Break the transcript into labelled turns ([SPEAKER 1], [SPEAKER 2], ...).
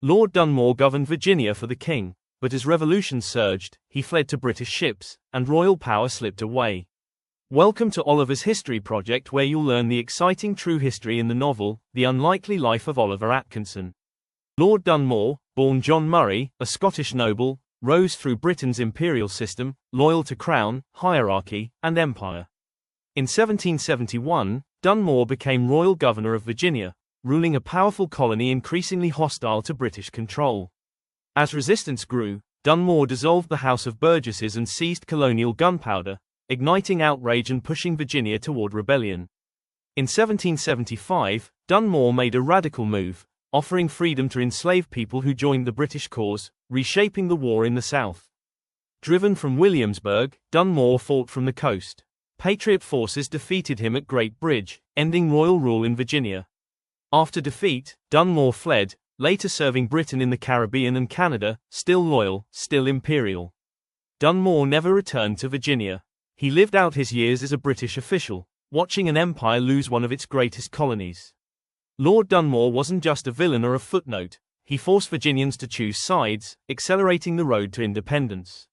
[SPEAKER 1] Lord Dunmore governed Virginia for the king, but as revolution surged, he fled to British ships, and royal power slipped away. Welcome to Oliver's History Project, where you'll learn the exciting true history in the novel, The Unlikely Life of Oliver Atkinson. Lord Dunmore, born John Murray, a Scottish noble, rose through Britain's imperial system, loyal to crown, hierarchy, and empire. In 1771, Dunmore became royal governor of Virginia, ruling a powerful colony increasingly hostile to British control. As resistance grew, Dunmore dissolved the House of Burgesses and seized colonial gunpowder, igniting outrage and pushing Virginia toward rebellion. In 1775, Dunmore made a radical move, offering freedom to enslaved people who joined the British cause, reshaping the war in the South. Driven from Williamsburg, Dunmore fought from the coast. Patriot forces defeated him at Great Bridge, ending royal rule in Virginia. After defeat, Dunmore fled, later serving Britain in the Caribbean and Canada, still loyal, still imperial. Dunmore never returned to Virginia. He lived out his years as a British official, watching an empire lose one of its greatest colonies. Lord Dunmore wasn't just a villain or a footnote, he forced Virginians to choose sides, accelerating the road to independence.